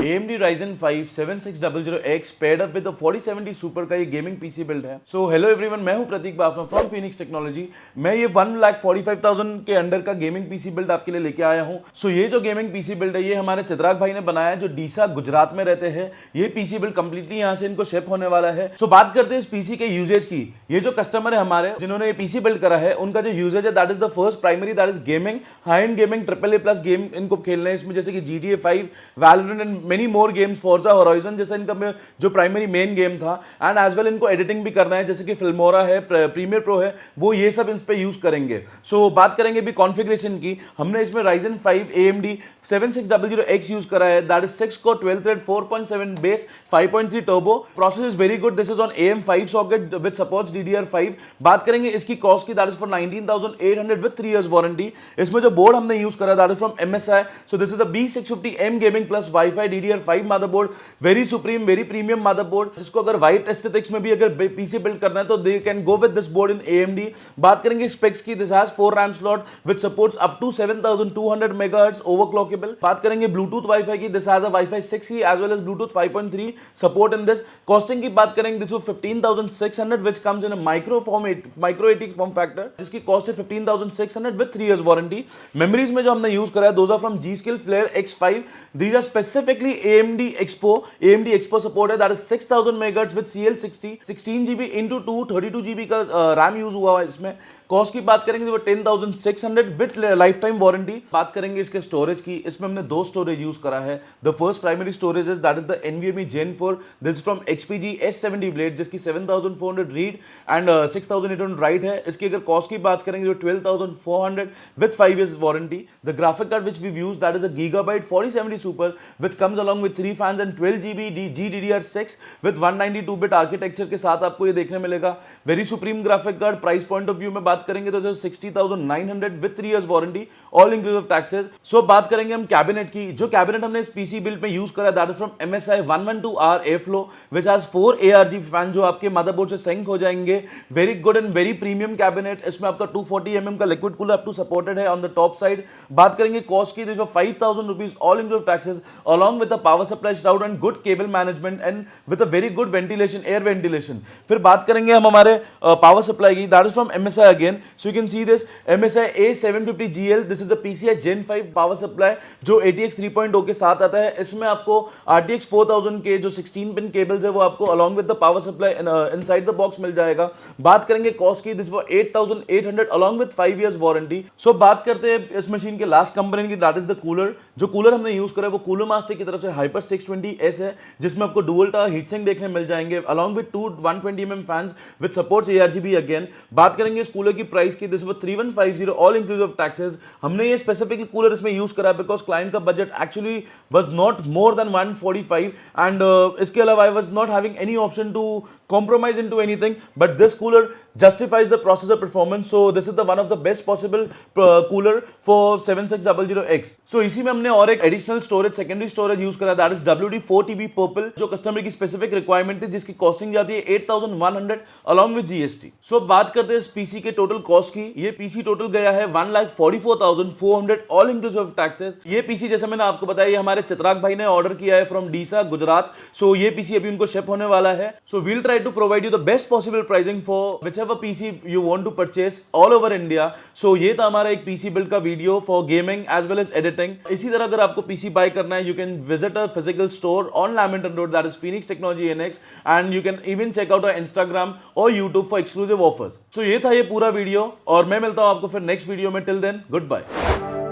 AMD Ryzen 5 7600X paired up with a 4070 Super का ये gaming PC build है। So hello everyone, मैं हूं प्रतीक बाफना फ्रॉम फीनिक्स टेक्नोलॉजी। मैं ये 1,45,000 के अंडर का गेमिंग पीसी बिल्ड आपके लिए लेके आया हूं। सो ये जो गेमिंग पीसी बिल्ड है ये हमारे चित्राग भाई ने बनाया है, जो डीसा गुजरात में रहते हैं। ये पीसी बिल्ड कंप्लीटली यहां से इनको शिप होने वाला है। सो बात करते हैं इस पीसी के यूजेज की। ये जो कस्टमर है हमारे जिन्होंने ये पीसी बिल्ड करा है, उनका जो यूजेज है that is the first primary, that is gaming, high and gaming, AAA+ game इनको खेलने हैं इसमें, जैसे कि GTA 5, Valorant and many more games, Forza horizon जैसा इनका जो प्राइमरी मेन गेम था। एंड एज वेल इनको एडिटिंग भी करना है, जैसे कि फिल्मोरा है, प्रीमियर प्रो है, वो ये सब इस पे यूज करेंगे। सो बात करेंगे भी कॉन्फ़िगरेशन की। हमने इसमें Ryzen 5 AMD 7600X यूज करा है, that is 6 core 12 thread 4.7 base 5.3 turbo. Process is very good. This is on AM5 socket with supports DDR5। बात करेंगे इसकी कॉस्ट की, that is for 19,800 with 3 years warranty. इसमें जो बोर्ड हमने यूज करा that is from MSI। So this is the B650M gaming plus wifi DDR5 motherboard, very supreme, very premium motherboard, जिसको अगर वाइट एस्थेटिक्स में भी अगर पीसी बिल्ड करना है तो they can go with this board in AMD। बात करेंगे स्पेक्स की, this has 4 RAM slot with supports up to 7200 megahertz overclockable. बात करेंगे ब्लूटूथ वाईफाई की, this has a wifi 6E as well as Bluetooth 5.3 support in this. Costing की बात करेंगे, this 15,600 which comes in a micro ATX form factor, जिसकी cost है 15,600 with 3 years warranty. Memories में जो हमने यूज करा है, those are from G.Skill Flare X5। These are specifically AMD Expo support है, that is 6000 megahertz with CL60, 16GB into 2 32GB का RAM use हुआ है इसमें। कॉस्ट की बात करेंगे तो 10,600 विद लाइफ टाइम वारंटी। बात करेंगे इसके स्टोरेज की, इसमें हमने 2 स्टोरेज यूज करा है। The first primary storage is that is the NVMe Gen 4, this from XPG S70 blade, जिसकी 7400 रीड एंड 6800 राइट है। इसकी अगर कॉस्ट की बात करेंगे तो 12,400 with 5 years warranty. The graphic card which we use that is a Gigabyte 4070 Super which comes along with 3 fans and 12GB GDDR6 with 192-bit architecture के साथ आपको ये देखने मिलेगा। Very supreme graphic card. Price point of view में बात करेंगे तो 60,900 with 3 years warranty, all inclusive taxes. So बात करेंगे हम कैबिनेट की। जो कैबिनेट हमने इस पीसी बिल्ड में यूज करा that is from MSI 112R Airflow which has 4 ARG fan जो आपके मदरबोर्ड से सिंक हो जाएंगे। Very good and very premium cabinet. इसमें आपका 240mm का liquid cooler up to supported है ऑन द टॉप साइड। बात करेंगे कॉस्ट की, 5,000 rupees all inclusive taxes along with a power supply shroud and good cable management and with a very good ventilation, air ventilation। फिर बात करेंगे हम हमारे power supply की, that is from MSI again। So you can see this MSI A750GL, this is a PCI Gen 5 power supply जो ATX 3.0 के साथ आता है। इसमें आपको RTX 4000 के जो 16 पिन केबल्स है वो आपको along with the power supply inside the box मिल जाएगा। बात करेंगे कॉस्ट की, this was 8,800 along with 5 years warranty. So बात करते हैं इस मशीन के लास्ट कंपोनेंट की, that is the कूलर। जो कूलर हमने यूज करा है वो कूलर मास्टर की तरफ से हाइपर 620S है, जिसमें आपको डुअल टावर हीटसिंक देखने मिल जाएंगे along with 2 120mm fans with supports ARGB again. बात करेंगे इस कूलर की प्राइस की, this was 3150 all inclusive taxes. हमने ये स्पेसिफिकली कूलर इसमें यूज करा बिकॉज क्लाइंट का budget actually was not more than 145 and इसके अलावा I was not having any option to compromise into anything, but this cooler justifies the processor performance, so this is the one of the best possible cooler for 7600X। so इसी में हमने और एक additional storage, secondary storage use करा, that is WD-4TB purple, जो customer की specific requirement थी, जिसकी कॉस्टिंग जाती है 8,100 along with GST। सो बात करते हैं इस पीसी के टोटल कॉस्ट की। ये पीसी टोटल गया है 1,44,400 ऑल इंक्लूसिव टैक्सेस। ये पीसी जैसे मैंने आपको बताया ये हमारे चित्राग भाई ने ऑर्डर किया है फ्रॉम डीसा गुजरात। सो ये पीसी अभी उनको शिप होने वाला है। So we'll try to provide you the best possible pricing for whichever PC you want to purchase all over India। so ये था हमारा एक PC build का video for gaming as well as editing. इसी तरह अगर आपको PC बाय करना है, you can visit a physical store on Lamington Road, that is Phoenix Technology NX, and you can even check out our Instagram और YouTube for exclusive offers। so ये था ये पूरा वीडियो और मैं मिलता हूं आपको फिर नेक्स्ट वीडियो में। Till then good bye.